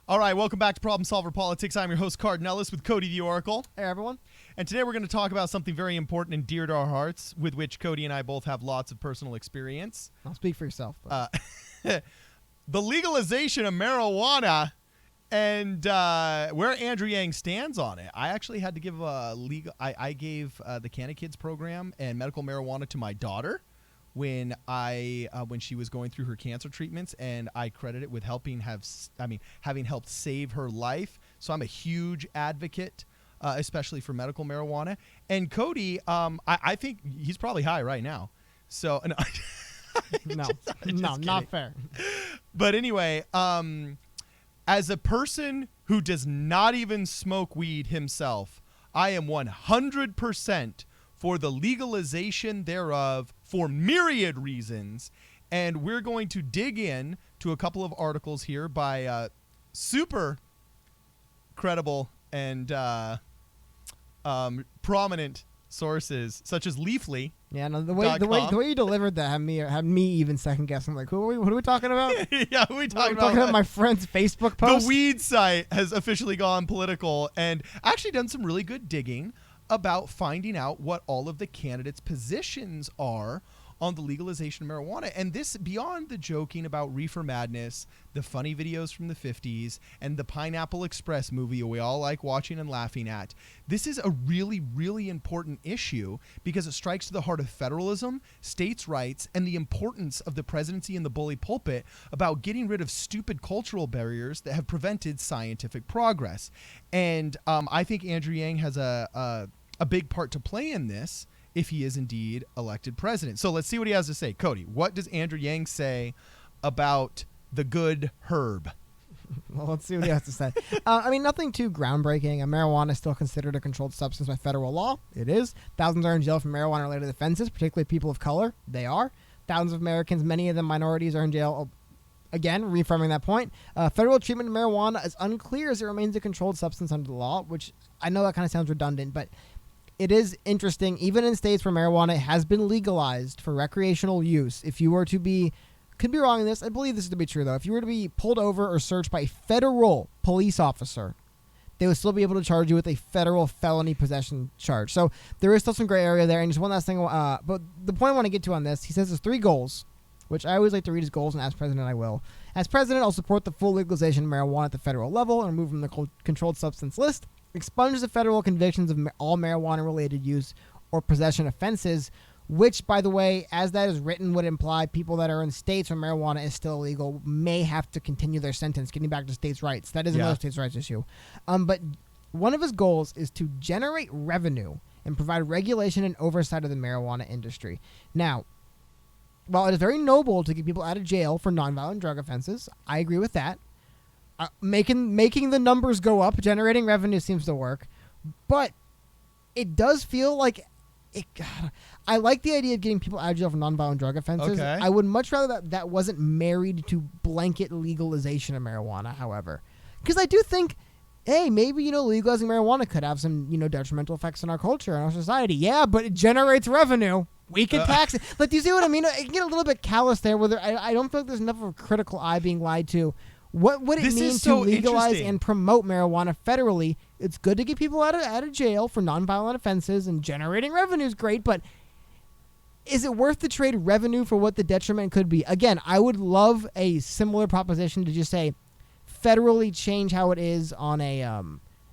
All right, welcome back to Problem Solver Politics. I'm your host, Cardon with Cody the Oracle. Hey, everyone. And today we're going to talk about something very important and dear to our hearts, with which Cody and I both have lots of personal experience. I'll speak for yourself. The legalization of marijuana and where Andrew Yang stands on it. I actually had to give I gave the Canada Kids program and medical marijuana to my daughter when she was going through her cancer treatments, and I credit it with having helped save her life. So I'm a huge advocate, especially for medical marijuana. And Cody, I think he's probably high right now. So no, not fair. But anyway, as a person who does not even smoke weed himself, I am 100% for the legalization thereof for myriad reasons. And we're going to dig in to a couple of articles here by super credible and prominent sources such as Leafly. Yeah, no, the way you delivered that had me even second guessing. Like, what are we talking about? Yeah, who are we talking about? Talking about my friend's Facebook post. The weed site has officially gone political and actually done some really good digging about finding out what all of the candidates' positions are on the legalization of marijuana. And this, beyond the joking about reefer madness, the funny videos from the 50s, and the Pineapple Express movie we all like watching and laughing at, this is a really, really important issue because it strikes to the heart of federalism, states' rights, and the importance of the presidency and the bully pulpit about getting rid of stupid cultural barriers that have prevented scientific progress. And I think Andrew Yang has a big part to play in this if he is indeed elected president. So let's see what he has to say. Cody, what does Andrew Yang say about the good herb? Well, let's see what he has to say. Nothing too groundbreaking. Marijuana is still considered a controlled substance by federal law. It is. Thousands are in jail for marijuana-related offenses, particularly people of color. They are. Thousands of Americans, many of them minorities, are in jail. Again, reaffirming that point. Federal treatment of marijuana is unclear as it remains a controlled substance under the law, which I know that kind of sounds redundant, but it is interesting. Even in states where marijuana has been legalized for recreational use, if you were to be, could be wrong in this, I believe this to be true though, if you were to be pulled over or searched by a federal police officer, they would still be able to charge you with a federal felony possession charge. So there is still some gray area there. And just one last thing, but the point I want to get to on this, he says there's 3 goals, which I always like to read his goals, and as president I will. As president, I'll support the full legalization of marijuana at the federal level and remove from the controlled substance list, expunge the federal convictions of all marijuana-related use or possession offenses, which, by the way, as that is written, would imply people that are in states where marijuana is still illegal may have to continue their sentence, getting back to states' rights. That is another states' rights issue. But one of his goals is to generate revenue and provide regulation and oversight of the marijuana industry. Now, while it is very noble to get people out of jail for nonviolent drug offenses, I agree with that. Making the numbers go up, generating revenue seems to work, but it does feel like I like the idea of getting people out of jail for nonviolent drug offenses. Okay. I would much rather that wasn't married to blanket legalization of marijuana, however, because I do think, hey, maybe, legalizing marijuana could have some, detrimental effects on our culture and our society. Yeah, but it generates revenue. We can tax it. Like, do you see what I mean? I get a little bit callous there. Whether I don't feel like there's enough of a critical eye being lied to. What would it mean to legalize and promote marijuana federally? It's good to get people out of jail for nonviolent offenses, and generating revenue is great, but is it worth the trade revenue for what the detriment could be? Again, I would love a similar proposition to just say federally change how it is on a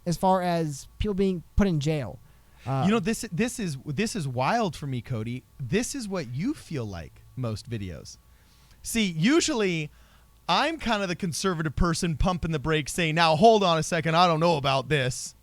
as far as people being put in jail. This is wild for me, Cody. This is what you feel like most videos. See, usually I'm kind of the conservative person pumping the brakes saying, now, hold on a second, I don't know about this,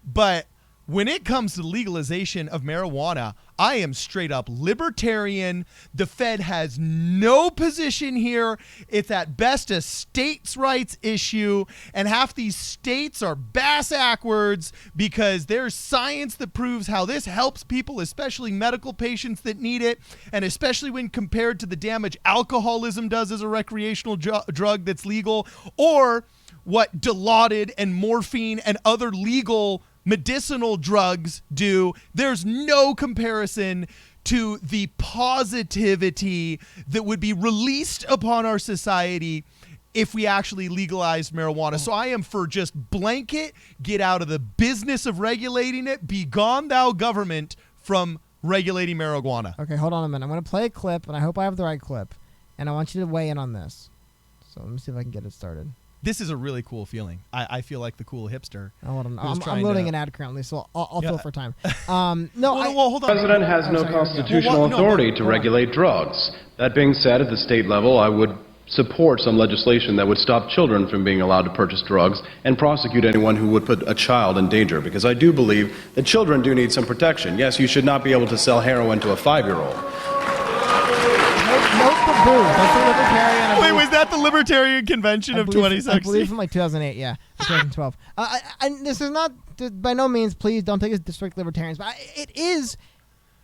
But when it comes to legalization of marijuana, I am straight up libertarian. The Fed has no position here. It's at best a states' rights issue, and half these states are bass-ackwards because there's science that proves how this helps people, especially medical patients that need it, and especially when compared to the damage alcoholism does as a recreational drug that's legal, or what Dilaudid and morphine and other legal medicinal drugs do. There's no comparison to the positivity that would be released upon our society if we actually legalized marijuana. So I am for just blanket, get out of the business of regulating it. Be gone, thou government, from regulating marijuana. Okay, hold on a minute. I'm going to play a clip, and I hope I have the right clip. And I want you to weigh in on this. So let me see if I can get it started. This is a really cool feeling. I feel like the cool hipster. Oh, hold on. who's I'm trying loading to- an ad currently, so I'll Yeah. fill for time. No, Hold on. The president has no sorry, constitutional Well, no, authority but- to hold on. regulate drugs. That being said, at the state level, I would support some legislation that would stop children from being allowed to purchase drugs and prosecute anyone who would put a child in danger, because I do believe that children do need some protection. Yes, you should not be able to sell heroin to a 5-year-old. Note the boo. That's the Libertarian. I Wait, believe- was that the Libertarian Convention I of believe- 2016? I believe from like 2008, yeah, or 2012. And this is not, by no means, please don't take us to strict libertarians, but it is,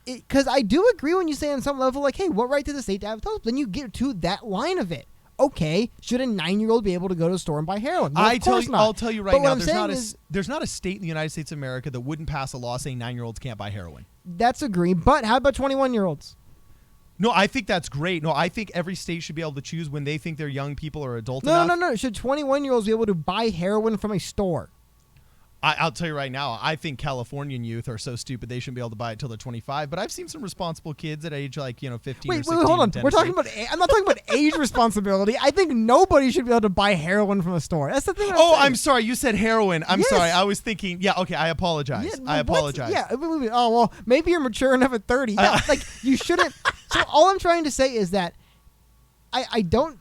because I do agree when you say on some level, like, hey, what right did the state to have those? Then you get to that line of it. Okay, should a 9-year-old be able to go to the store and buy heroin? Well, of course not. I'll tell you right But what now, I'm saying is, there's not a state in the United States of America that wouldn't pass a law saying 9-year-olds can't buy heroin. that's agree. But how about 21-year-olds? No, I think that's great. No, I think every state should be able to choose when they think their young people are adult No, enough. no. Should 21-year-olds be able to buy heroin from a store? I'll tell you right now, I think Californian youth are so stupid they shouldn't be able to buy it till they're 25. But I've seen some responsible kids at age 15 or Wait, 16 hold on. in We're Tennessee. talking about. I'm not talking about age responsibility. I think nobody should be able to buy heroin from a store. That's the thing. Oh, saying. I'm sorry. You said heroin. I'm Yes. sorry. I was thinking. Yeah. Okay. I apologize. Yeah, I what? apologize. Yeah. Oh well, maybe you're mature enough at 30. Yeah, like you shouldn't. So all I'm trying to say is that I don't,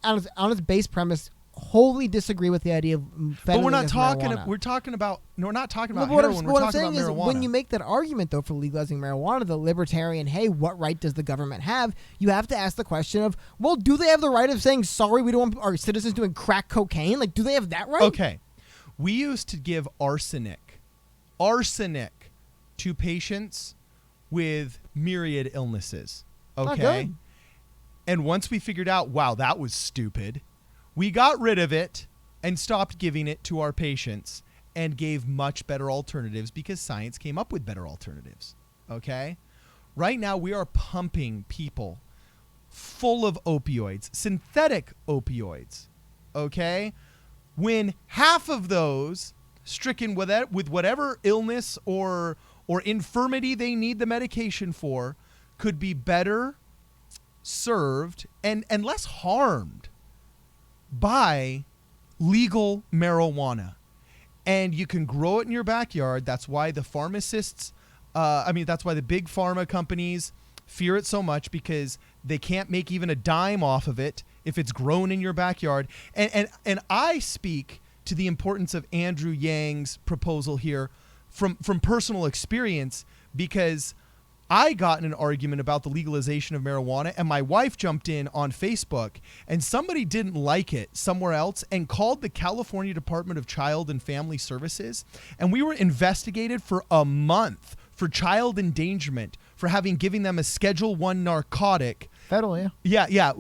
on its base premise, wholly disagree with the idea of federally But we're not legalized talking. marijuana. We're talking about. No, we're not talking No, about but heroin. We're what I'm talking saying about is marijuana. when you make that argument, though, for legalizing marijuana, the libertarian, hey, what right does the government have? You have to ask the question of, well, do they have the right of saying, sorry, we don't want our citizens doing crack cocaine? Like, do they have that right? Okay. We used to give arsenic to patients with myriad illnesses. Not Okay. good. And once we figured out, wow, that was stupid, we got rid of it and stopped giving it to our patients and gave much better alternatives because science came up with better alternatives. Okay? Right now, we are pumping people full of opioids, synthetic opioids. Okay? When half of those, stricken with whatever illness or infirmity they need the medication for, could be better served and less harmed by legal marijuana. And you can grow it in your backyard. That's why the pharmacists, that's why the big pharma companies fear it so much, because they can't make even a dime off of it if it's grown in your backyard. And I speak to the importance of Andrew Yang's proposal here from personal experience, because I got in an argument about the legalization of marijuana, and my wife jumped in on Facebook, and somebody didn't like it somewhere else and called the California Department of Child and Family Services, and we were investigated for a month for child endangerment for giving them a Schedule 1 narcotic. Federal, yeah.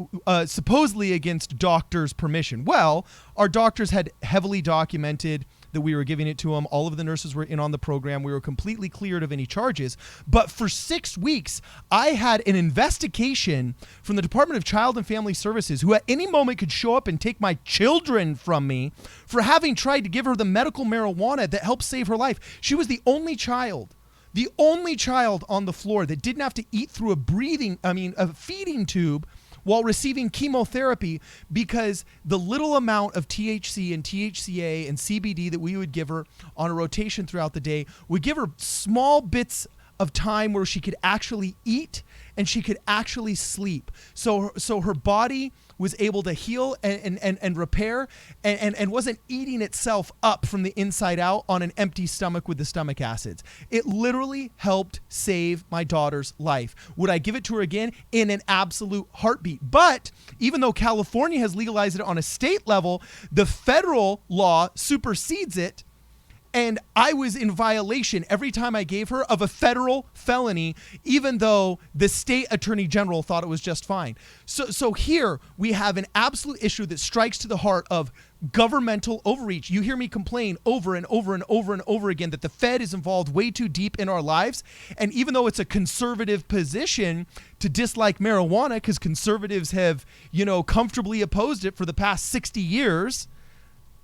Supposedly against doctors' permission. Well, our doctors had heavily documented that we were giving it to them. All of the nurses were in on the program. We were completely cleared of any charges. But for 6 weeks, I had an investigation from the Department of Child and Family Services, who at any moment could show up and take my children from me for having tried to give her the medical marijuana that helped save her life. She was the only child on the floor that didn't have to eat through a feeding tube while receiving chemotherapy, because the little amount of THC and THCA and CBD that we would give her on a rotation throughout the day would give her small bits of time where she could actually eat and she could actually sleep. So her body was able to heal and repair and wasn't eating itself up from the inside out on an empty stomach with the stomach acids. It literally helped save my daughter's life. Would I give it to her again? In an absolute heartbeat. But even though California has legalized it on a state level, the federal law supersedes it. And I was in violation every time I gave her of a federal felony, even though the state attorney general thought it was just fine. So here we have an absolute issue that strikes to the heart of governmental overreach. You hear me complain over and over and over and over again that the Fed is involved way too deep in our lives. And even though it's a conservative position to dislike marijuana, because conservatives have, comfortably opposed it for the past 60 years,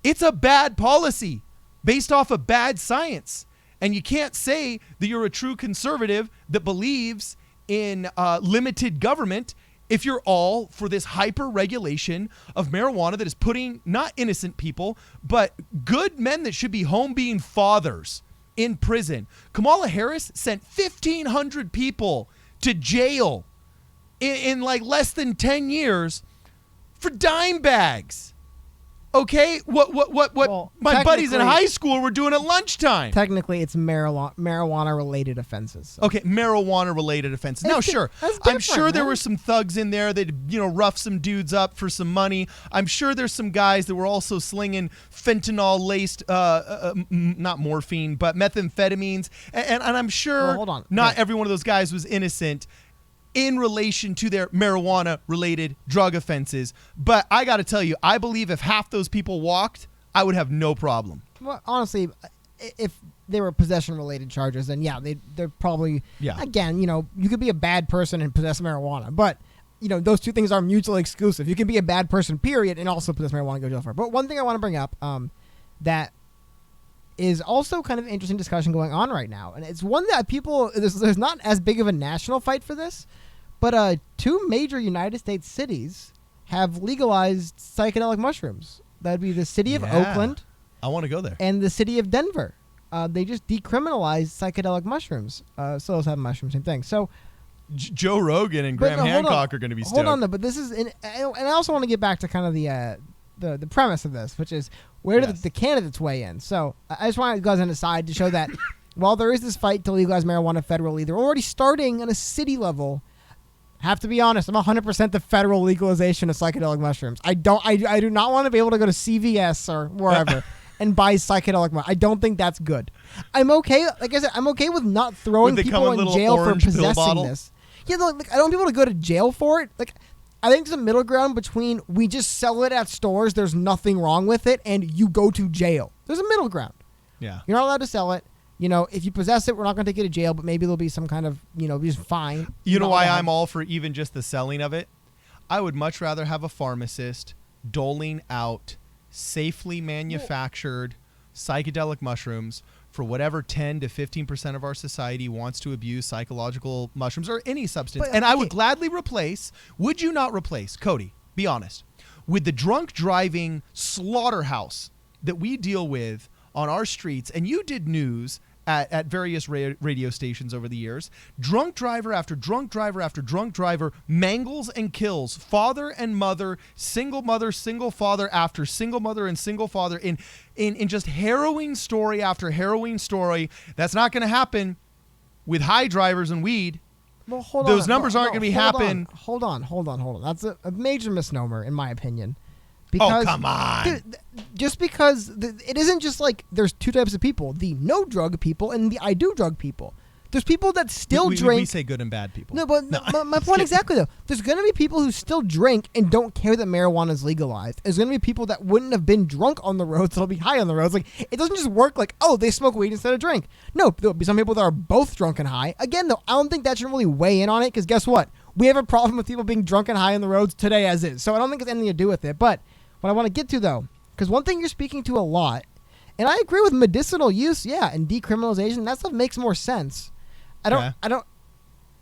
it's a bad policy based off of bad science. And you can't say that you're a true conservative that believes in limited government if you're all for this hyper regulation of marijuana that is putting not innocent people, but good men that should be home being fathers in prison. Kamala Harris sent 1,500 people to jail in like less than 10 years for dime bags. Okay, what Well, my buddies in high school were doing at lunchtime. Technically, it's marijuana-related offenses. So. Okay, marijuana-related offenses. Now, sure, I'm sure there were some thugs in there that, rough some dudes up for some money. I'm sure there's some guys that were also slinging fentanyl-laced, not morphine, but methamphetamines. And I'm sure hold on. not every one of those guys was innocent in relation to their marijuana-related drug offenses. But I got to tell you, I believe if half those people walked, I would have no problem. Well, honestly, if they were possession-related charges, then yeah, they're probably, again, you could be a bad person and possess marijuana. But, those two things are mutually exclusive. You can be a bad person, period, and also possess marijuana and go to jail for it. But one thing I want to bring up that is also kind of an interesting discussion going on right now. And it's one that there's not as big of a national fight for this, but two major United States cities have legalized psychedelic mushrooms. That'd be the city of Oakland. I want to go there. And the city of Denver. They just decriminalized psychedelic mushrooms. Psilocybin mushrooms, same thing. So Joe Rogan and Graham Hancock are going to be stoked. Hold on, though. But this is, and I also want to get back to kind of the premise of this, which is where do the candidates weigh in? So I just want to go as an aside to show that while there is this fight to legalize marijuana federally, they're already starting on a city level. Have to be honest, I'm 100% the federal legalization of psychedelic mushrooms. I do not want to be able to go to CVS or wherever and buy psychedelic mushrooms. I don't think that's good. I'm okay, like I said, I'm okay with not throwing people in jail for possessing this. Yeah, I don't want people to go to jail for it. Like, I think there's a middle ground between we just sell it at stores, there's nothing wrong with it, and you go to jail. There's a middle ground. Yeah. You're not allowed to sell it. If you possess it, we're not going to take you to jail, but maybe there'll be some kind of, just fine. You know why I'm all for even just the selling of it? I would much rather have a pharmacist doling out safely manufactured psychedelic mushrooms for whatever 10 to 15% of our society wants to abuse psychological mushrooms or any substance. And I would gladly replace, would you not replace, Cody, be honest, with the drunk driving slaughterhouse that we deal with on our streets, and you did news at various radio stations over the years. Drunk driver after drunk driver after drunk driver mangles and kills father and mother, single father after single mother and single father in just harrowing story after harrowing story. That's not going to happen with high drivers and weed. Well, hold Those on. numbers aren't going to be happen. Hold on. That's a major misnomer, in my opinion. Because, come on. Dude, just because it isn't just like there's two types of people, the no drug people and the I do drug people. There's people that still drink. We say good and bad people. No, but my point exactly, though. There's going to be people who still drink and don't care that marijuana is legalized. There's going to be people that wouldn't have been drunk on the roads, that'll be high on the roads. Like, it doesn't just work like, oh, they smoke weed instead of drink. No, there'll be some people that are both drunk and high. Again, though, I don't think that should really weigh in on it, because guess what? We have a problem with people being drunk and high on the roads today as is. So I don't think it's anything to do with it. But what I want to get to, though, because one thing you're speaking to a lot, and I agree with medicinal use, and decriminalization, that stuff makes more sense. I don't.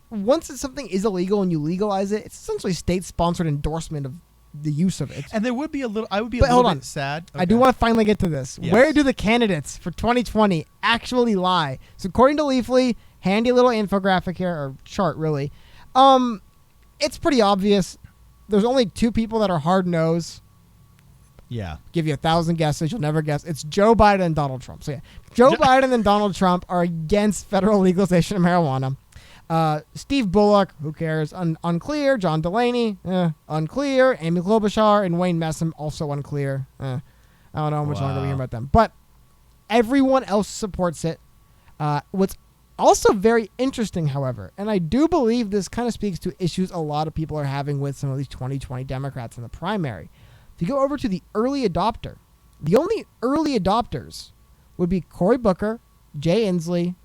Once something is illegal and you legalize it, it's essentially state-sponsored endorsement of the use of it. And there would be a little. I would be a little bit sad. Okay. I do want to finally get to this. Yes. Where do the candidates for 2020 actually lie? So according to Leafly, handy little infographic here, or chart really. It's pretty obvious. There's only two people that are hard-nosed. Yeah. Give you 1,000 guesses. You'll never guess. It's Joe Biden and Donald Trump. So, Joe Biden and Donald Trump are against federal legalization of marijuana. Steve Bullock, who cares? Unclear. John Delaney, unclear. Amy Klobuchar and Wayne Messam, also unclear. I don't know how much longer we hear about them. But everyone else supports it. What's also very interesting, however, and I do believe this kind of speaks to issues a lot of people are having with some of these 2020 Democrats in the primary. If you go over to the early adopter The only early adopters would be Cory Booker, Jay Inslee,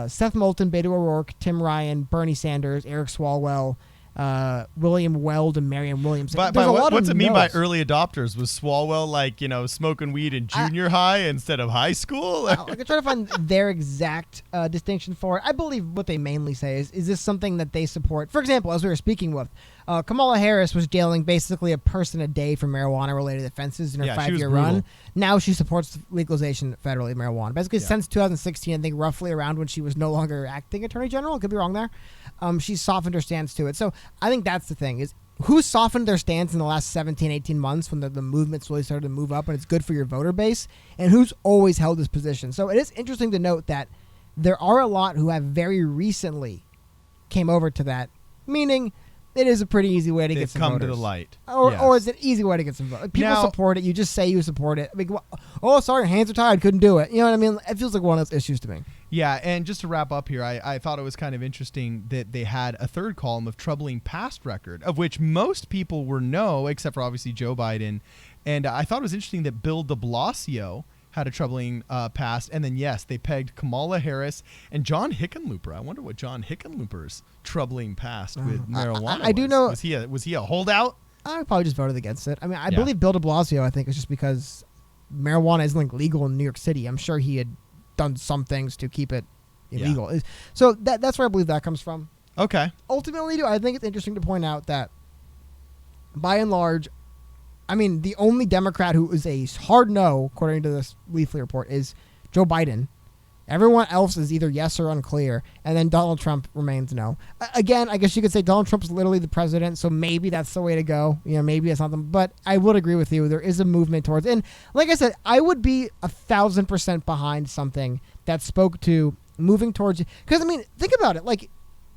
Seth Moulton, Beto O'Rourke, Tim Ryan, Bernie Sanders, Eric Swalwell, William Weld, and Marianne Williamson. What's it mean by early adopters? Was Swalwell like, smoking weed in junior high instead of high school? I can try to find their exact distinction for it. I believe what they mainly say is this something that they support? For example, as we were speaking with, Kamala Harris was jailing basically a person a day for marijuana-related offenses in her 5-year run. Now she supports legalization federally of marijuana. Basically, since 2016, I think roughly around when she was no longer acting attorney general. I could be wrong there. She's softened her stance to it. So I think that's the thing, is who softened their stance in the last 17, 18 months when the movement's really started to move up and it's good for your voter base, and who's always held this position. So it is interesting to note that there are a lot who have very recently came over to that, meaning it is a pretty easy way to get some voters. Come to the light. Or it's an easy way to get some voters. People support it. You just say you support it. I mean, oh, sorry, hands are tied. Couldn't do it. You know what I mean? It feels like one of those issues to me. Yeah, and just to wrap up here, I thought it was kind of interesting that they had a third column of troubling past record, of which most people were no, except for obviously Joe Biden. And I thought it was interesting that Bill de Blasio had a troubling past, and then yes, they pegged Kamala Harris and John Hickenlooper. I wonder what John Hickenlooper's troubling past with marijuana. I do know. Was he a holdout? I probably just voted against it. I mean, I believe Bill de Blasio, I think, is just because marijuana isn't like legal in New York City. I'm sure he had done some things to keep it illegal. Yeah. So that's where I believe that comes from. Okay. Ultimately, I think it's interesting to point out that by and large, I mean, the only Democrat who is a hard no, according to this Leafly report, is Joe Biden. Everyone else is either yes or unclear, and then Donald Trump remains no. Again, I guess you could say Donald Trump's literally the president, so maybe that's the way to go. Maybe it's something, but I would agree with you. There is a movement towards, and like I said, I would be 1,000% behind something that spoke to moving towards, because I mean, think about it. Like,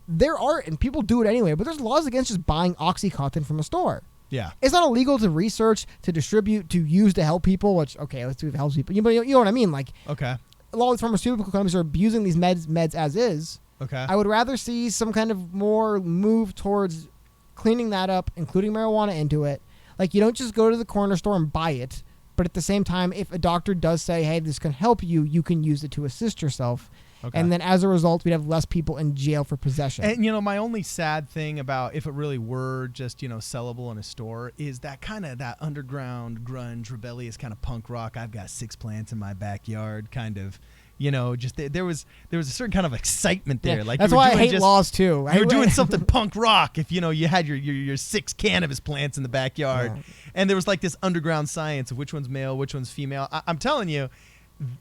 there are, and people do it anyway, but there's laws against just buying OxyContin from a store. Yeah. It's not illegal to research, to distribute, to use to help people, which, okay, let's do it to help people. You know what I mean? Like, okay. A lot of pharmaceutical companies are abusing these meds as is. Okay. I would rather see some kind of more move towards cleaning that up, including marijuana into it. Like, you don't just go to the corner store and buy it, but at the same time, if a doctor does say, hey, this can help you, you can use it to assist yourself. Okay. And then as a result, we'd have less people in jail for possession. And, my only sad thing about if it really were just, sellable in a store is that kind of that underground grunge, rebellious kind of punk rock. I've got 6 plants in my backyard kind of, just there was a certain kind of excitement there. Yeah, like that's why I hate laws too. You were doing something punk rock if, you had your 6 cannabis plants in the backyard. Yeah. And there was like this underground science of which one's male, which one's female. I'm telling you,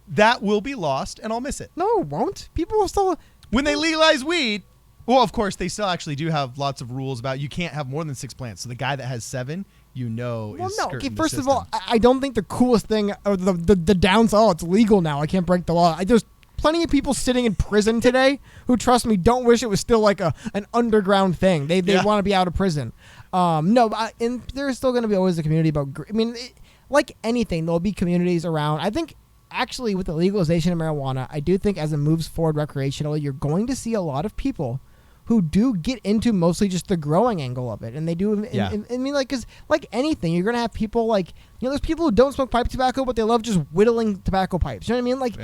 that will be lost, and I'll miss it. No, it won't. People will still... When they legalize weed, well, of course, they still actually do have lots of rules about you can't have more than 6 plants. So the guy that has 7, is skirting okay, the first system. of all, I don't think the coolest thing, or the downside, it's legal now, I can't break the law. There's plenty of people sitting in prison today who, trust me, don't wish it was still like an underground thing. They want to be out of prison. And there's still going to be always a community about... like anything, there'll be communities around. I think... Actually, with the legalization of marijuana, I do think as it moves forward recreationally, you're going to see a lot of people who do get into mostly just the growing angle of it. And they do, because like anything, you're going to have people like, there's people who don't smoke pipe tobacco, but they love just whittling tobacco pipes. You know what I mean? Like,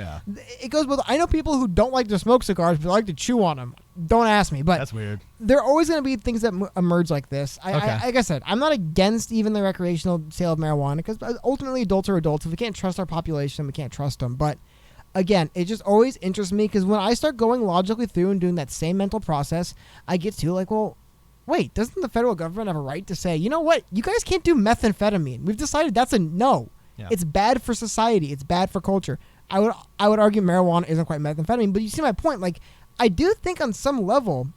It goes with, I know people who don't like to smoke cigars, but like to chew on them. Don't ask me, but that's weird. There are always going to be things that emerge like this. Like I said, I'm not against even the recreational sale of marijuana, because ultimately adults are adults. If we can't trust our population, we can't trust them. But again, it just always interests me, because when I start going logically through and doing that same mental process, I get to like, well, wait, doesn't the federal government have a right to say, you know what, you guys can't do methamphetamine? We've decided that's a no. Yeah. It's bad for society. It's bad for culture. I would argue marijuana isn't quite methamphetamine, but you see my point. Like, I do think on some level,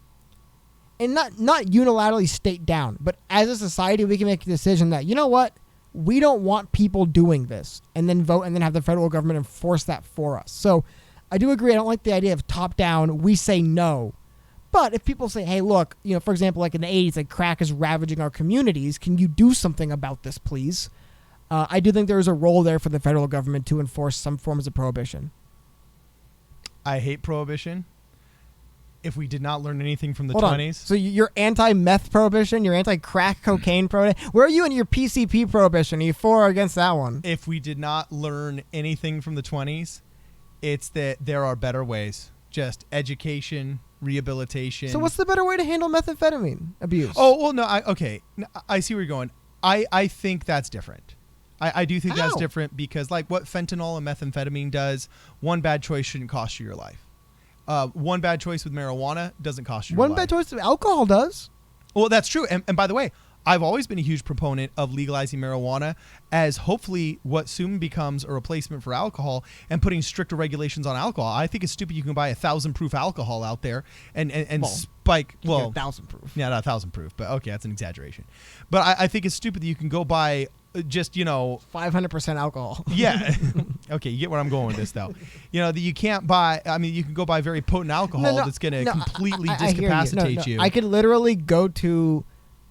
and not unilaterally state down, but as a society, we can make a decision that, you know what, we don't want people doing this, and then vote and then have the federal government enforce that for us. So I do agree. I don't like the idea of top down. We say no. But if people say, hey, look, for example, like in the 80s, like crack is ravaging our communities. Can you do something about this, please? I do think there is a role there for the federal government to enforce some forms of prohibition. I hate prohibition. If we did not learn anything from the Hold on. 20s. So you're anti-meth prohibition? You're anti-crack cocaine prohibition? Where are you in your PCP prohibition? Are you for or against that one? If we did not learn anything from the 20s, it's that there are better ways. Just education, rehabilitation. So what's the better way to handle methamphetamine abuse? Oh, well, no, I see where you're going. I think that's different. I do think that's How? different because, like, what fentanyl and methamphetamine does, one bad choice shouldn't cost you your life. One bad choice with marijuana doesn't cost you your One life. bad choice of alcohol does. Well, that's true. And by the way, I've always been a huge proponent of legalizing marijuana as hopefully what soon becomes a replacement for alcohol and putting stricter regulations on alcohol. I think it's stupid you can buy 1,000 proof alcohol out there and spike. Well, 1,000 proof. Yeah, not 1,000 proof, but okay, that's an exaggeration. But I think it's stupid that you can go buy just, 500% alcohol. yeah. Okay, you get where I'm going with this, though. That you can't buy. I mean, you can go buy very potent alcohol that's going to completely I hear discapacitate you. I could literally go to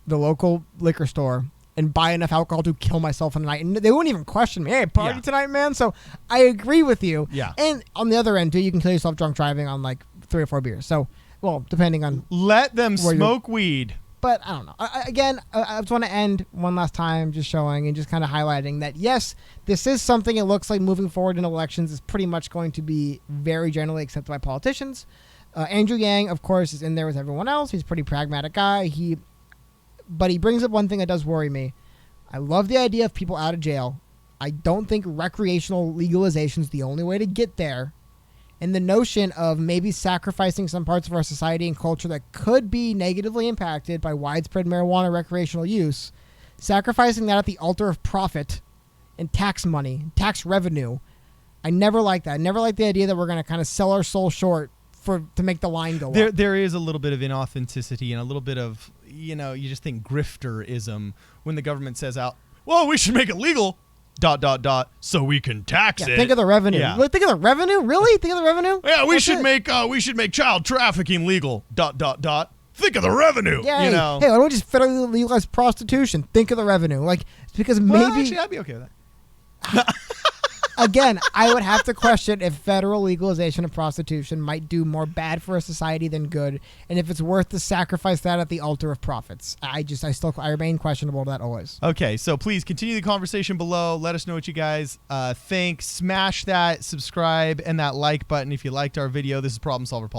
the local liquor store and buy enough alcohol to kill myself in a night, and they wouldn't even question me. Hey, party tonight, man. So I agree with you. Yeah. And on the other end, too, you can kill yourself drunk driving on like 3 or 4 beers. So, well, depending on. Let them where smoke weed. But I don't know. I just want to end one last time just showing and just kind of highlighting that, yes, this is something it looks like moving forward in elections is pretty much going to be very generally accepted by politicians. Andrew Yang, of course, is in there with everyone else. He's a pretty pragmatic guy. But he brings up one thing that does worry me. I love the idea of people out of jail. I don't think recreational legalization is the only way to get there. And the notion of maybe sacrificing some parts of our society and culture that could be negatively impacted by widespread marijuana recreational use, sacrificing that at the altar of profit and tax money, tax revenue. I never liked that. I never liked the idea that we're going to kind of sell our soul short to make the line go up. There is a little bit of inauthenticity and a little bit of, you just think grifterism when the government says well, we should make it legal, ... so we can tax it. Think of the revenue. Yeah. Think of the revenue? Really? Think of the revenue? Yeah, we That's should it. make child trafficking legal, ... Think of the revenue. Yeah. Hey, Hey, why don't we just federally legalize prostitution? Think of the revenue. Like, it's because maybe. Well, actually, I'd be okay with that. Again, I would have to question if federal legalization of prostitution might do more bad for a society than good, and if it's worth to sacrifice that at the altar of profits. I remain questionable to that always. Okay, so please continue the conversation below. Let us know what you guys think. Smash that subscribe and that like button if you liked our video. This is Problem Solver Politics.